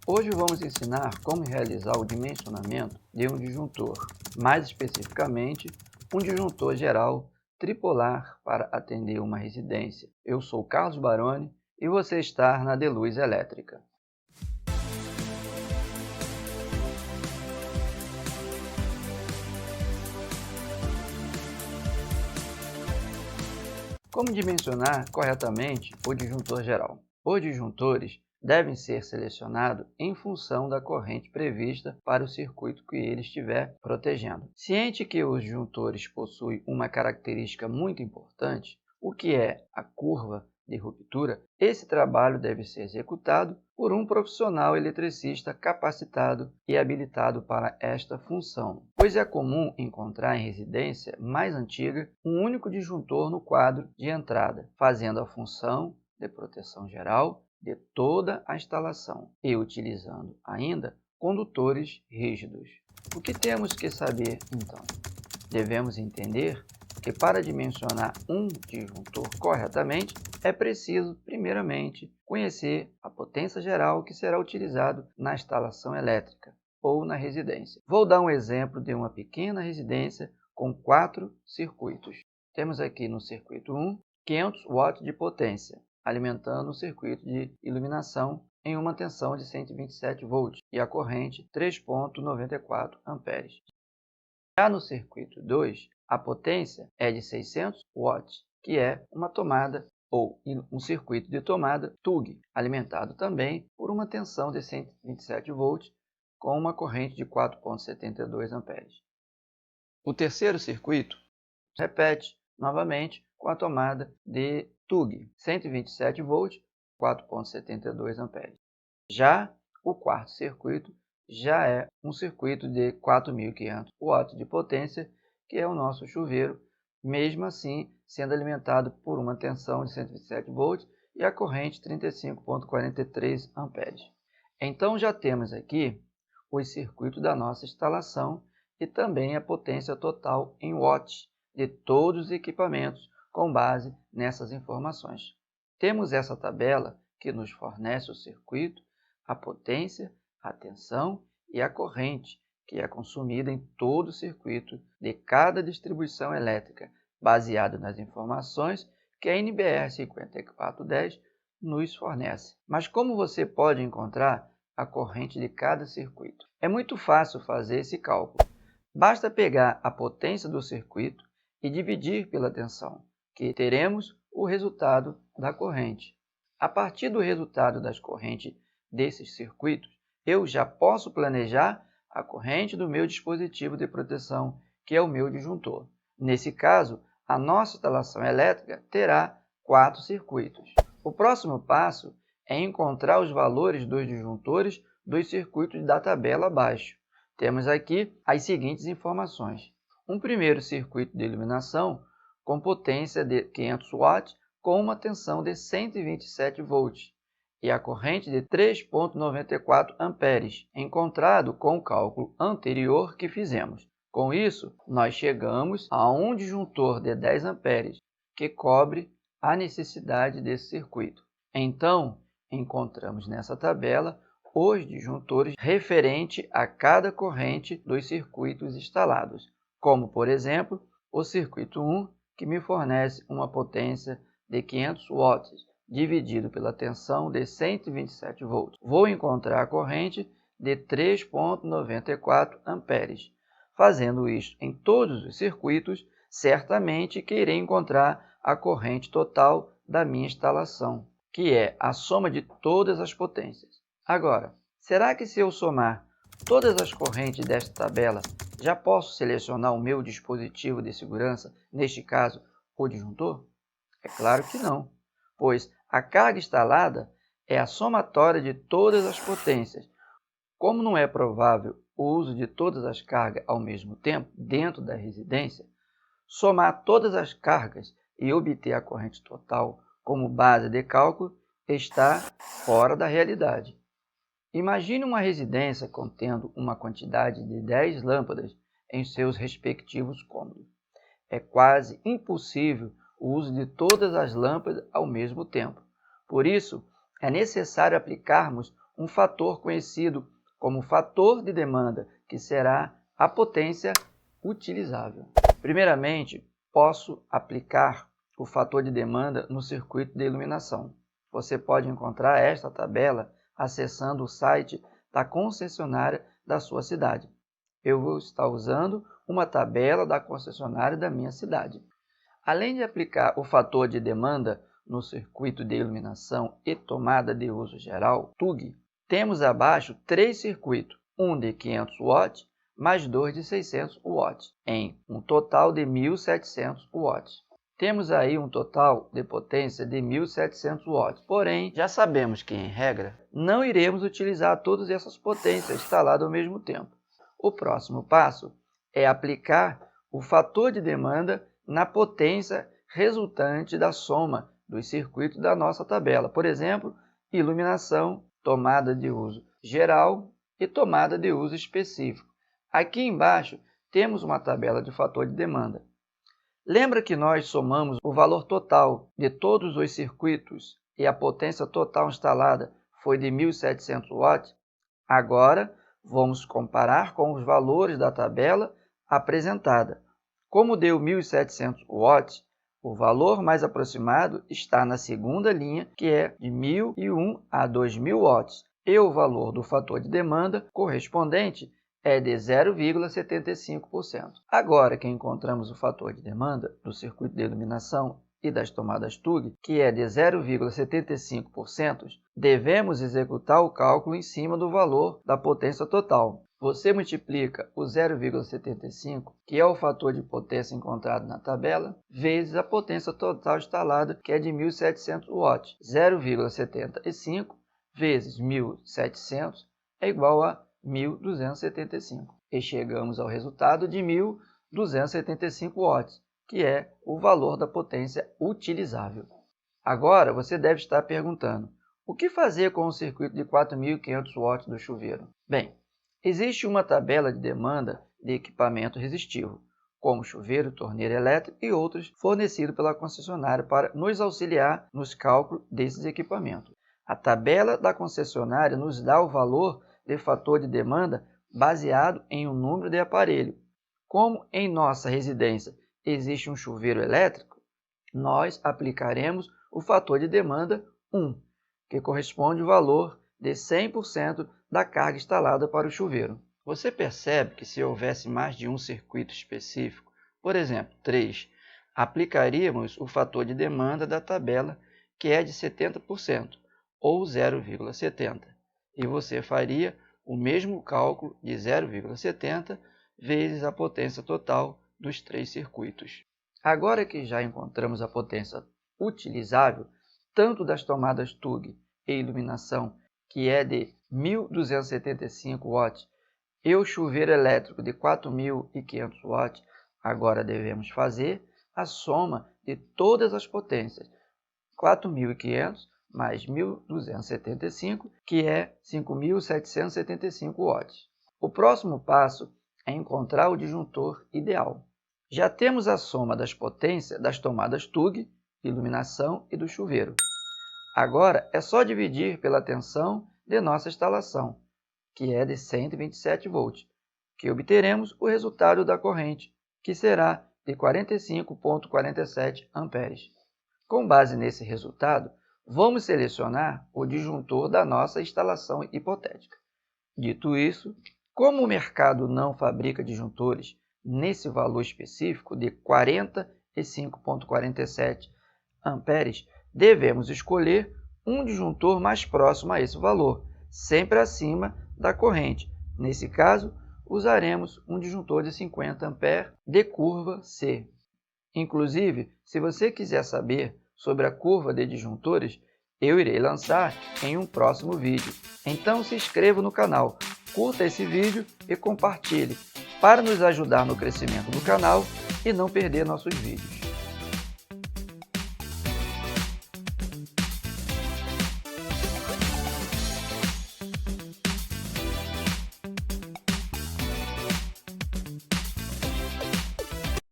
Hoje vamos ensinar como realizar o dimensionamento de um disjuntor, mais especificamente, um disjuntor geral tripolar para atender uma residência. Eu sou Carlos Baroni e você está na Deluz Elétrica. Como dimensionar corretamente o disjuntor geral? Os disjuntores devem ser selecionados em função da corrente prevista para o circuito que ele estiver protegendo. Ciente que os disjuntores possuem uma característica muito importante, o que é a curva de ruptura, esse trabalho deve ser executado por um profissional eletricista capacitado e habilitado para esta função, pois é comum encontrar em residência mais antiga um único disjuntor no quadro de entrada, fazendo a função de proteção geral de toda a instalação e utilizando ainda condutores rígidos. O que temos que saber então? Devemos entender que para dimensionar um disjuntor corretamente, é preciso, primeiramente, conhecer a potência geral que será utilizado na instalação elétrica ou na residência. Vou dar um exemplo de uma pequena residência com 4 circuitos. Temos aqui no circuito 1, 500 watts de potência, alimentando o circuito de iluminação em uma tensão de 127 volts e a corrente 3,94 amperes. Já no circuito 2, a potência é de 600 watts, que é uma tomada ou um circuito de tomada TUG, alimentado também por uma tensão de 127 volts com uma corrente de 4,72 amperes. O terceiro circuito repete novamente com a tomada de TUG, 127 volts, 4,72 amperes. Já o quarto circuito já é um circuito de 4.500 watts de potência, que é o nosso chuveiro, mesmo assim sendo alimentado por uma tensão de 127 volts e a corrente 35,43 amperes. Então já temos aqui os circuitos da nossa instalação e também a potência total em watts de todos os equipamentos com base nessas informações. Temos essa tabela que nos fornece o circuito, a potência, a tensão e a corrente, que é consumida em todo o circuito de cada distribuição elétrica, baseado nas informações que a NBR 5410 nos fornece. Mas como você pode encontrar a corrente de cada circuito? É muito fácil fazer esse cálculo. Basta pegar a potência do circuito e dividir pela tensão, que teremos o resultado da corrente. A partir do resultado das correntes desses circuitos, eu já posso planejar a corrente do meu dispositivo de proteção, que é o meu disjuntor. Nesse caso, a nossa instalação elétrica terá 4 circuitos. O próximo passo é encontrar os valores dos disjuntores dos circuitos da tabela abaixo. Temos aqui as seguintes informações. Um primeiro circuito de iluminação com potência de 500 watts com uma tensão de 127 volts e a corrente de 3,94 amperes, encontrado com o cálculo anterior que fizemos. Com isso, nós chegamos a um disjuntor de 10 amperes, que cobre a necessidade desse circuito. Então, encontramos nessa tabela os disjuntores referente a cada corrente dos circuitos instalados, como, por exemplo, o circuito 1, que me fornece uma potência de 500 watts, dividido pela tensão de 127 volts. Vou encontrar a corrente de 3,94 amperes. Fazendo isso em todos os circuitos, certamente que irei encontrar a corrente total da minha instalação, que é a soma de todas as potências. Agora, será que se eu somar todas as correntes desta tabela, já posso selecionar o meu dispositivo de segurança, neste caso, o disjuntor? É claro que não, pois a carga instalada é a somatória de todas as potências. Como não é provável o uso de todas as cargas ao mesmo tempo dentro da residência, somar todas as cargas e obter a corrente total como base de cálculo está fora da realidade. Imagine uma residência contendo uma quantidade de 10 lâmpadas em seus respectivos cômodos. É quase impossível o uso de todas as lâmpadas ao mesmo tempo. Por isso, é necessário aplicarmos um fator conhecido como fator de demanda, que será a potência utilizável. Primeiramente, posso aplicar o fator de demanda no circuito de iluminação. Você pode encontrar esta tabela acessando o site da concessionária da sua cidade. Eu vou estar usando uma tabela da concessionária da minha cidade. Além de aplicar o fator de demanda no circuito de iluminação e tomada de uso geral, TUG, temos abaixo 3 circuitos, um de 500 watts mais 2 de 600 watts, em um total de 1.700 watts. Temos aí um total de potência de 1.700 watts, porém, já sabemos que, em regra, não iremos utilizar todas essas potências instaladas ao mesmo tempo. O próximo passo é aplicar o fator de demanda na potência resultante da soma dos circuitos da nossa tabela. Por exemplo, iluminação, tomada de uso geral e tomada de uso específico. Aqui embaixo temos uma tabela de fator de demanda. Lembra que nós somamos o valor total de todos os circuitos e a potência total instalada foi de 1.700 watts? Agora, vamos comparar com os valores da tabela apresentada. Como deu 1.700 watts, o valor mais aproximado está na segunda linha, que é de 1.001 a 2.000 watts, e o valor do fator de demanda correspondente é de 0,75%. Agora que encontramos o fator de demanda do circuito de iluminação e das tomadas TUG, que é de 0,75%, devemos executar o cálculo em cima do valor da potência total. Você multiplica o 0,75, que é o fator de potência encontrado na tabela, vezes a potência total instalada, que é de 1.700 watts. 0,75 vezes 1.700 é igual a 1.275. E chegamos ao resultado de 1.275 watts, que é o valor da potência utilizável. Agora você deve estar perguntando, o que fazer com o circuito de 4.500 watts do chuveiro? Bem, existe uma tabela de demanda de equipamento resistivo, como chuveiro, torneira elétrica e outros fornecidos pela concessionária para nos auxiliar nos cálculos desses equipamentos. A tabela da concessionária nos dá o valor de fator de demanda baseado em um número de aparelho. Como em nossa residência existe um chuveiro elétrico, nós aplicaremos o fator de demanda 1, que corresponde ao valor de 100% da carga instalada para o chuveiro. Você percebe que se houvesse mais de um circuito específico, por exemplo, 3, aplicaríamos o fator de demanda da tabela, que é de 70%, ou 0,70. E você faria o mesmo cálculo de 0,70 vezes a potência total dos 3 circuitos. Agora que já encontramos a potência utilizável, tanto das tomadas TUG e iluminação, que é de 1.275 watts, e o chuveiro elétrico de 4.500 watts, agora devemos fazer a soma de todas as potências. 4.500 mais 1.275, que é 5.775 watts. O próximo passo é encontrar o disjuntor ideal. Já temos a soma das potências das tomadas TUG, iluminação e do chuveiro. Agora é só dividir pela tensão de nossa instalação, que é de 127 volts, que obteremos o resultado da corrente, que será de 45,47 amperes. Com base nesse resultado, vamos selecionar o disjuntor da nossa instalação hipotética. Dito isso, como o mercado não fabrica disjuntores nesse valor específico de 45,47 amperes, devemos escolher um disjuntor mais próximo a esse valor, sempre acima da corrente. Nesse caso, usaremos um disjuntor de 50 amperes de curva C. Inclusive, se você quiser saber sobre a curva de disjuntores, eu irei lançar em um próximo vídeo. Então se inscreva no canal, curta esse vídeo e compartilhe, para nos ajudar no crescimento do canal e não perder nossos vídeos.